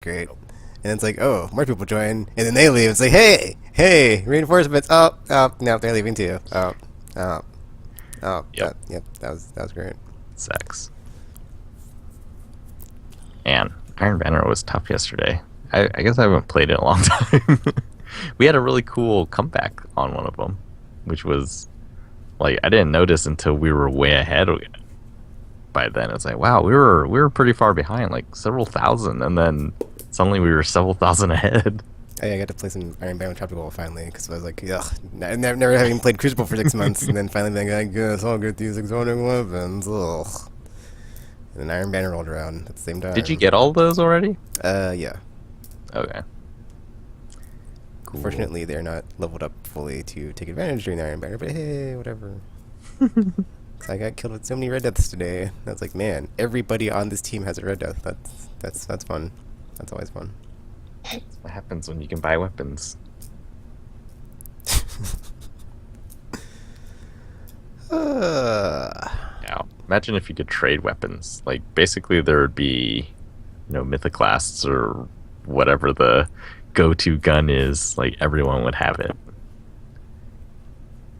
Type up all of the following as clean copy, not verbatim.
great. And it's like, oh, more people join, and then they leave. It's like, hey, reinforcements. Oh, no, they're leaving too. Oh, Yep. that was great. Sex. And Iron Banner was tough yesterday. I guess I haven't played it in a long time. We had a really cool comeback on one of them, which was like I didn't notice until we were way ahead by then. It's like, wow, we were pretty far behind, like several thousand, and then suddenly we were several thousand ahead. I got to play some Iron Banner Tropical finally because I was like, ugh, never having played Crucible for 6 months, and then finally being like, guess I'll get these exotic weapons. Ugh. And then Iron Banner rolled around at the same time. Did you get all those already? Yeah. Okay. Cool. Fortunately, they're not leveled up fully to take advantage during the Iron Banner, but hey, whatever. I got killed with so many red deaths today. I was like, man, everybody on this team has a red death. That's fun. That's always fun. That's what happens when you can buy weapons. Yeah. Imagine if you could trade weapons. Like basically there would be, mythoclasts or whatever the go-to gun is. Like everyone would have it.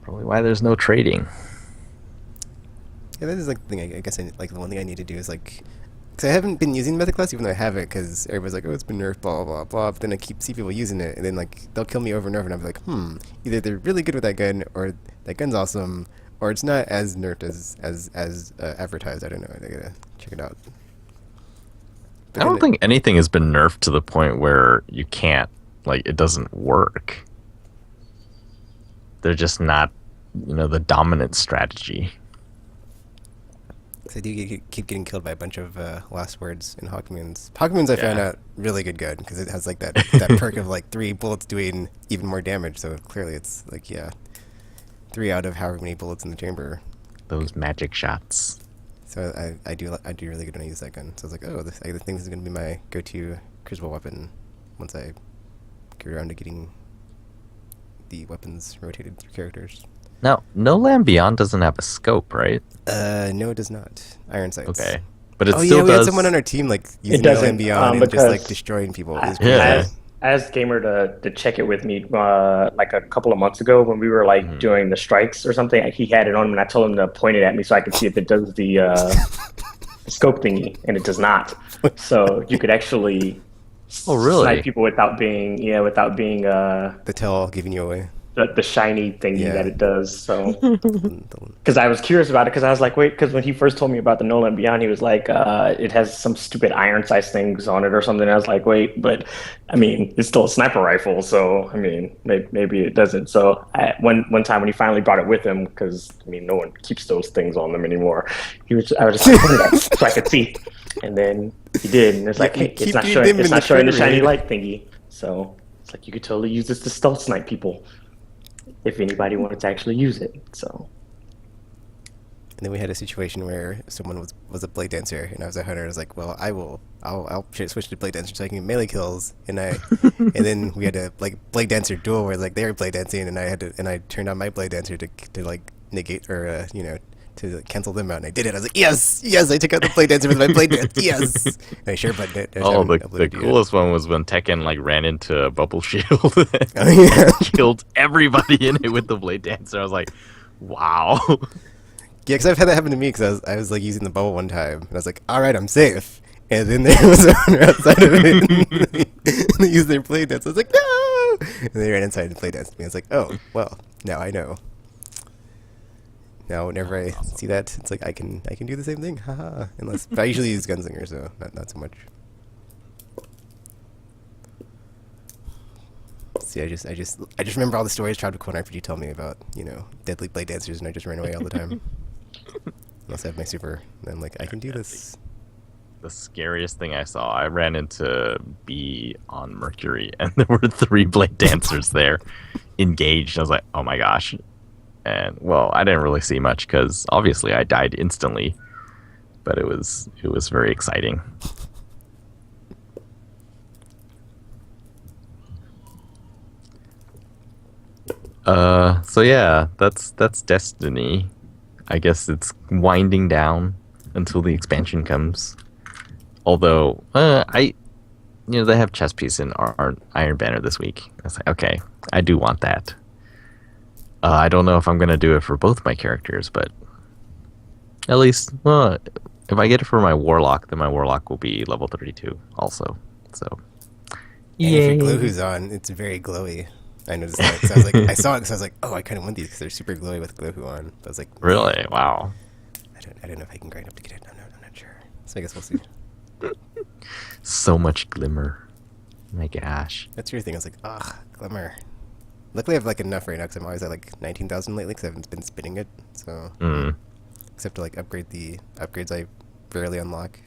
Probably why there's no trading. Yeah, that is like the thing. I guess the one thing I need to do is like, because I haven't been using Methaclass even though I have it, because everybody's like, oh, it's been nerfed, blah blah blah. But then I see people using it, and then like they'll kill me over and over, and I'm like, either they're really good with that gun, or that gun's awesome, or it's not as nerfed as advertised. I don't know. I gotta check it out. But I don't think anything has been nerfed to the point where you can't, it doesn't work. They're just not, the dominant strategy. I do keep getting killed by a bunch of last words in Hawkmoons. Hawkmoons I found out really good because it has like that perk of like 3 bullets doing even more damage. So clearly it's like 3 out of however many bullets in the chamber. Those magic shots. So I do really good when I use that gun. So I was like, oh, this thing is going to be my go-to crucible weapon once I get around to getting the weapons rotated through characters. Now, No Land Beyond doesn't have a scope, right? No, it does not. Iron sights. Okay, but it still we does. had someone on our team using No Land Beyond and just destroying people. I asked Gamer to check it with me a couple of months ago when we were doing the strikes or something. He had it on, and I told him to point it at me so I could see if it does the scope thingy, and it does not. So you could actually snipe people without being the tell giving you away. The shiny thingy that it does. So, because I was curious about it, because I was like, wait, because when he first told me about the No Land Beyond, he was like, it has some stupid iron size things on it or something. And I was like, wait, but I mean, it's still a sniper rifle, so I mean, maybe it doesn't. So one time when he finally brought it with him, because I mean, no one keeps those things on them anymore. I was just like, so I could see, and then he did, and it's like, hey, it's not showing the shiny light thingy. So it's like you could totally use this to stealth snipe people if anybody wanted to actually use it. So, and then we had a situation where someone was a blade dancer and I was a hunter. I was like, well, I'll switch to blade dancer so I can get melee kills. And and then we had a blade dancer duel where they were blade dancing and I turned on my blade dancer to negate or to cancel them out, and I did it. I was like, yes, I took out the blade dancer with my blade dance, yes. And I sure buttoned it. The coolest one was when Tekken ran into a bubble shield killed everybody in it with the blade dancer. I was like, wow. Yeah, because I've had that happen to me because I was using the bubble one time, and I was like, all right, I'm safe. And then there was a hunter outside of it, and they used their blade dance. I was like, no! And they ran inside and blade danced me. I was like, oh, well, now I know. Now, whenever I see that, it's like I can do the same thing, haha. But I usually use Gunslinger, so not so much. See, I just remember all the stories Tropical and RPG told me about, deadly blade dancers, and I just ran away all the time. Unless I have my super, and I'm like, I can do this. The scariest thing I saw, I ran into B on Mercury, and there were 3 blade dancers there, engaged. I was like, oh my gosh. And well, I didn't really see much because obviously I died instantly, but it was very exciting. So yeah, that's Destiny. I guess it's winding down until the expansion comes. Although I they have chess piece in our Iron Banner this week. I was like, okay, I do want that. I don't know if I'm gonna do it for both my characters, but at least, well, if I get it for my Warlock, then my Warlock will be level 32 also. So, And if your Glowwho's on, it's very glowy. I noticed that. So I was like, I saw it because I was like, oh, I kind of want these because they're super glowy with Glowwho on. But I was like, really? Wow. I don't know if I can grind up to get it. I'm not sure. So I guess we'll see. So much glimmer. Oh my gosh. That's your thing. I was like, glimmer. Luckily, I have like enough right now because I'm always at like 19,000 lately because I haven't been spinning it. So, except to like upgrade the upgrades I rarely unlock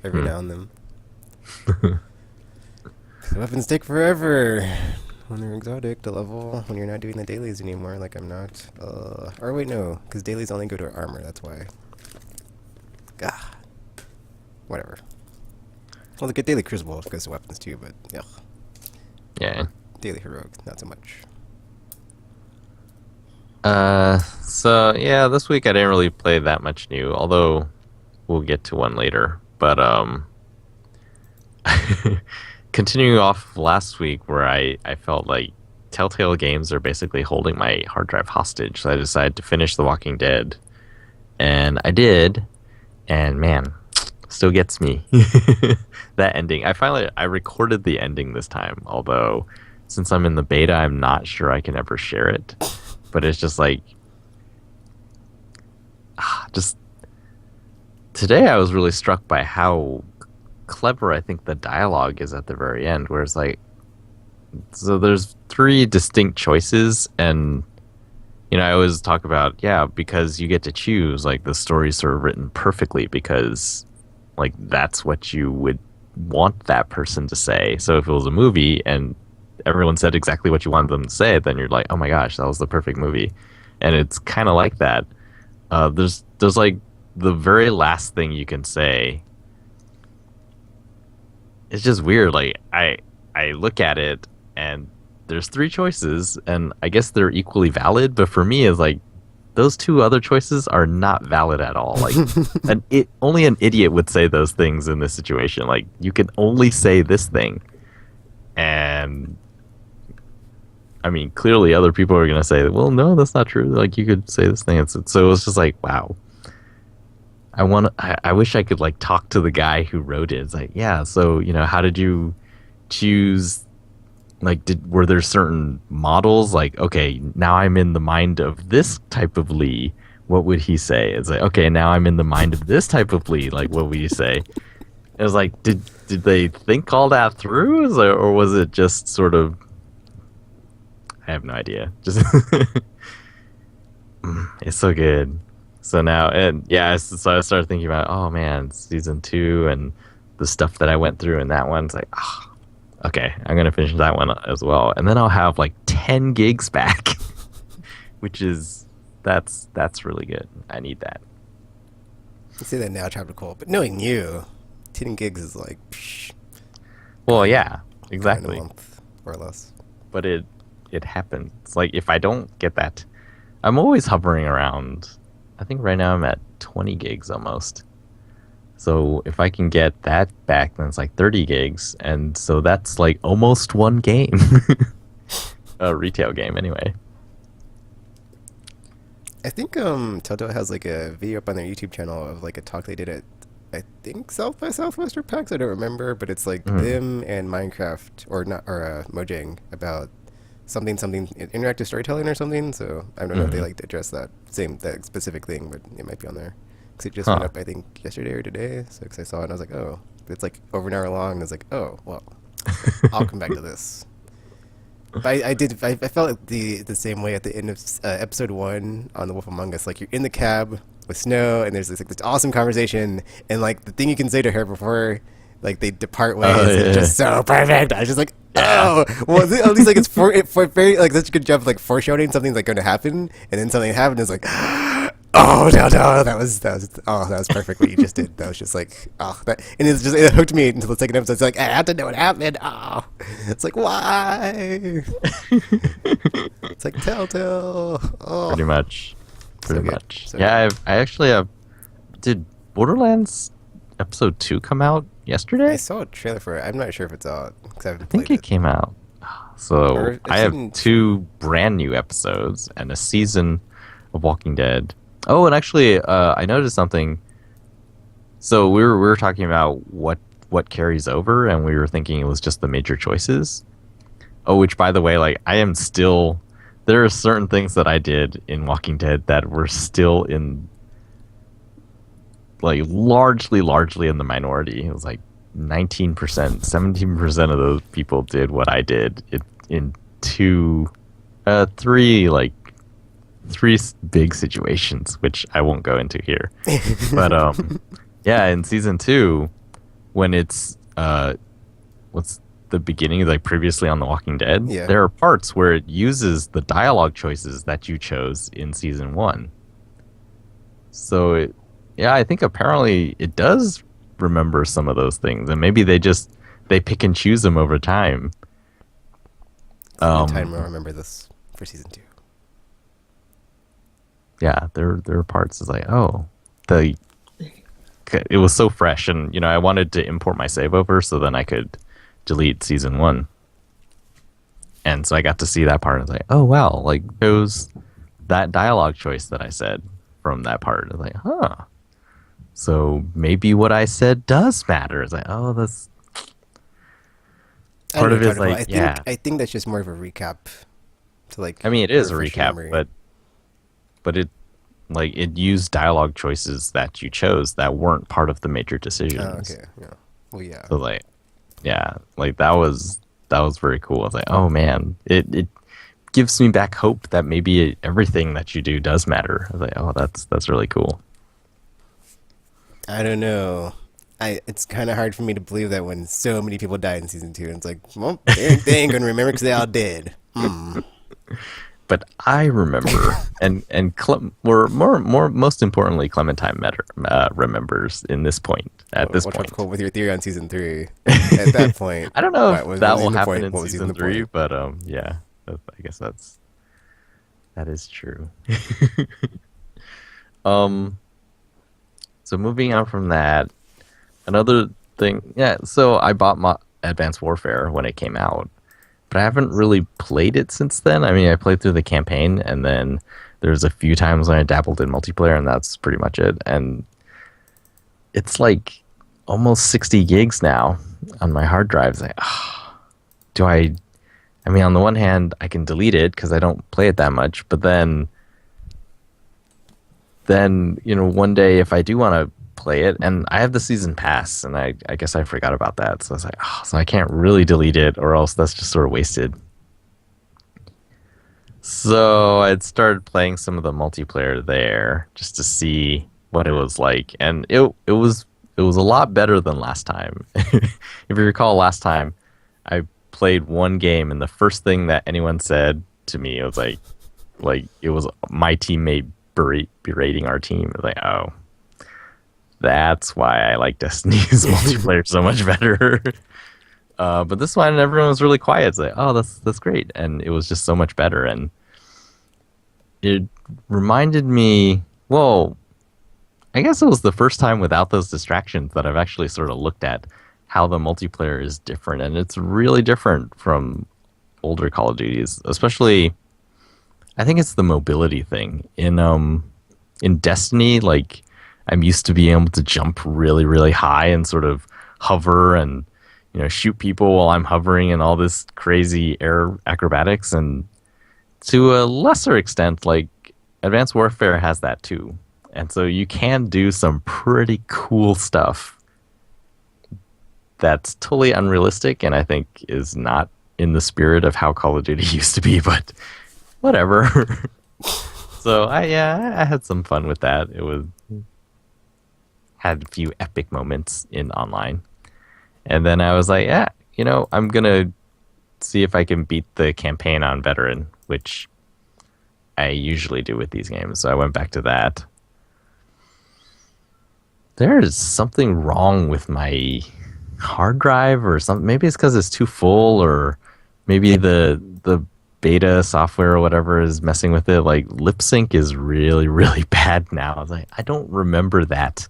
every now and then. The weapons take forever when they're exotic to level, when you're not doing the dailies anymore, like I'm not. Or wait, no, because dailies only go to armor, that's why. Whatever. Well, the daily crucible goes to weapons too, but Yeah. daily heroic, not so much. So yeah, this week I didn't really play that much new, although we'll get to one later. But continuing off last week where I felt like Telltale Games are basically holding my hard drive hostage, so I decided to finish The Walking Dead. And I did, and man, still gets me. That ending. I recorded the ending this time, although since I'm in the beta, I'm not sure I can ever share it. But it's just like, just today I was really struck by how clever I think the dialogue is at the very end, where it's like, so there's 3 distinct choices, and I always talk about, because you get to choose, like the story's sort of written perfectly because like that's what you would want that person to say. So if it was a movie and everyone said exactly what you wanted them to say, then you're like, oh my gosh, that was the perfect movie. And it's kind of like that. There's like the very last thing you can say. It's just weird. Like I look at it and there's 3 choices and I guess they're equally valid, but for me it's like those 2 other choices are not valid at all. Like only an idiot would say those things in this situation. Like you can only say this thing. And I mean, clearly other people are going to say, well, no, that's not true. Like you could say this thing. So it was just like, wow. I wish I could like talk to the guy who wrote it. It's like, yeah, so, how did you choose? Like, were there certain models? Like, okay, now I'm in the mind of this type of Lee. What would he say? It's like, okay, now I'm in the mind of this type of Lee. Like, what would you say? It was like, did they think all that through? Or was it just sort of, I have no idea. Just it's so good. So now, so I started thinking about, oh man, season 2 and the stuff that I went through in that one. It's like, okay, I'm going to finish that one as well. And then I'll have like 10 gigs back, which is, that's really good. I need that. You say that now, Chapter Cole, but knowing you, 10 gigs is like, well, yeah, exactly. A month or less. But it happens. It's like, if I don't get that, I'm always hovering around. I think right now I'm at 20 gigs almost. So if I can get that back, then it's like 30 gigs. And so that's like almost one game. A retail game, anyway. I think Telltale has like a video up on their YouTube channel of like a talk they did at, I think, South by Southwest or PAX. I don't remember, but it's like them and Minecraft or Mojang about something interactive storytelling or something. So I don't know if they like to address that specific thing, but it might be on there. Because it just went up, I think, yesterday or today. So because I saw it and I was like, oh, it's like over an hour long. And I was like, oh, well, I'll come back to this. But I felt the same way at the end of episode 1 on The Wolf Among Us. Like you're in the cab with Snow and there's this awesome conversation and like the thing you can say to her before like they depart ways is just so perfect. I was just like, oh, well, at least like it's for very like such a good job of like foreshadowing something's like going to happen, and then something happened. It's like, oh no, that was perfect what you just did. That was just like, and it hooked me until the second episode. It's like I have to know what happened. Oh, it's like why? It's like Telltale. Oh, pretty much. So Yeah, I actually have. Did Borderlands episode 2 come out I yesterday? saw a trailer for it. I'm not sure if it's out because I I haven't think played it it. came out. So Or I I've have seen 2 brand new episodes and a season of Walking Dead. Oh, and actually, I noticed something. So we were talking about what carries over, and we were thinking it was just the major choices. Oh, which by the way, like I am still. There are certain things that I did in Walking Dead that were still in like largely in the minority. It was like 19%, 17% of those people did what I did in two, three, like big situations, which I won't go into here. But yeah, in season 2, when it's what's the beginning, like previously on The Walking Dead, Yeah. there are parts where it uses the dialogue choices that you chose in season 1. So yeah, I think apparently it does remember some of those things, and maybe they pick and choose them over time. The time I'll remember this for season 2. Yeah, there are parts it's like, oh, it was so fresh, and I wanted to import my save over so then I could delete season 1, and so I got to see that part. And I was like, oh wow, like those that dialogue choice that I said from that part. I was like, huh. So maybe what I said does matter. It's like, oh, that's I part don't of know, it. Is Jonathan, like, yeah. I think that's just more of a recap to like. I mean, it is a refresh your recap, memory. but it used dialogue choices that you chose that weren't part of the major decisions. Oh, okay. Yeah. Well, yeah. So like, yeah, like that was very cool. I was like, oh man, it gives me back hope that maybe everything that you do does matter. I was like, oh, that's really cool. I don't know. It's kind of hard for me to believe that when so many people died in season 2, and it's like, well, they ain't gonna remember because they all dead. But I remember, and most importantly, Clementine remembers in this point. At this What's point, cool with your theory on season 3? At that point, I don't know what if was that even will the happen point? in What was even season the 3, point? but yeah, I guess that is true. um, so moving on from that, another thing, yeah. So I bought my Advanced Warfare when it came out, but I haven't really played it since then. I mean, I played through the campaign, and then there's a few times when I dabbled in multiplayer, and that's pretty much it. And it's like almost 60 gigs now on my hard drive. It's like, do I? I mean, on the one hand, I can delete it because I don't play it that much, but then one day if I do want to play it, and I have the season pass, and I guess I forgot about that, so I was like, so I can't really delete it, or else that's just sort of wasted. So I'd started playing some of the multiplayer there just to see what it was like, and it was a lot better than last time. If you recall, last time I played one game, and the first thing that anyone said to me was like it was my teammate berating our team. It was like, oh, that's why I like Destiny's multiplayer so much better. But this one, everyone was really quiet. It's like, oh, that's great, and it was just so much better. And it reminded me, well, I guess it was the first time without those distractions that I've actually sort of looked at how the multiplayer is different, and it's really different from older Call of Duties, especially. I think it's the mobility thing in Destiny. Like, I'm used to being able to jump really, really high and sort of hover and shoot people while I'm hovering and all this crazy air acrobatics. And to a lesser extent, like Advanced Warfare has that too, and so you can do some pretty cool stuff that's totally unrealistic, and I think is not in the spirit of how Call of Duty used to be, but whatever. So I had some fun with that. Had a few epic moments in online, and then I was like, yeah, I'm gonna see if I can beat the campaign on veteran, which I usually do with these games. So I went back to that. There is something wrong with my hard drive or something. Maybe it's because it's too full, or maybe the beta software or whatever is messing with it. Like, lip sync is really, really bad now. I was like, I don't remember that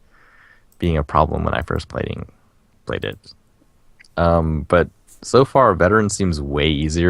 being a problem when I first played it. But so far, veteran seems way easier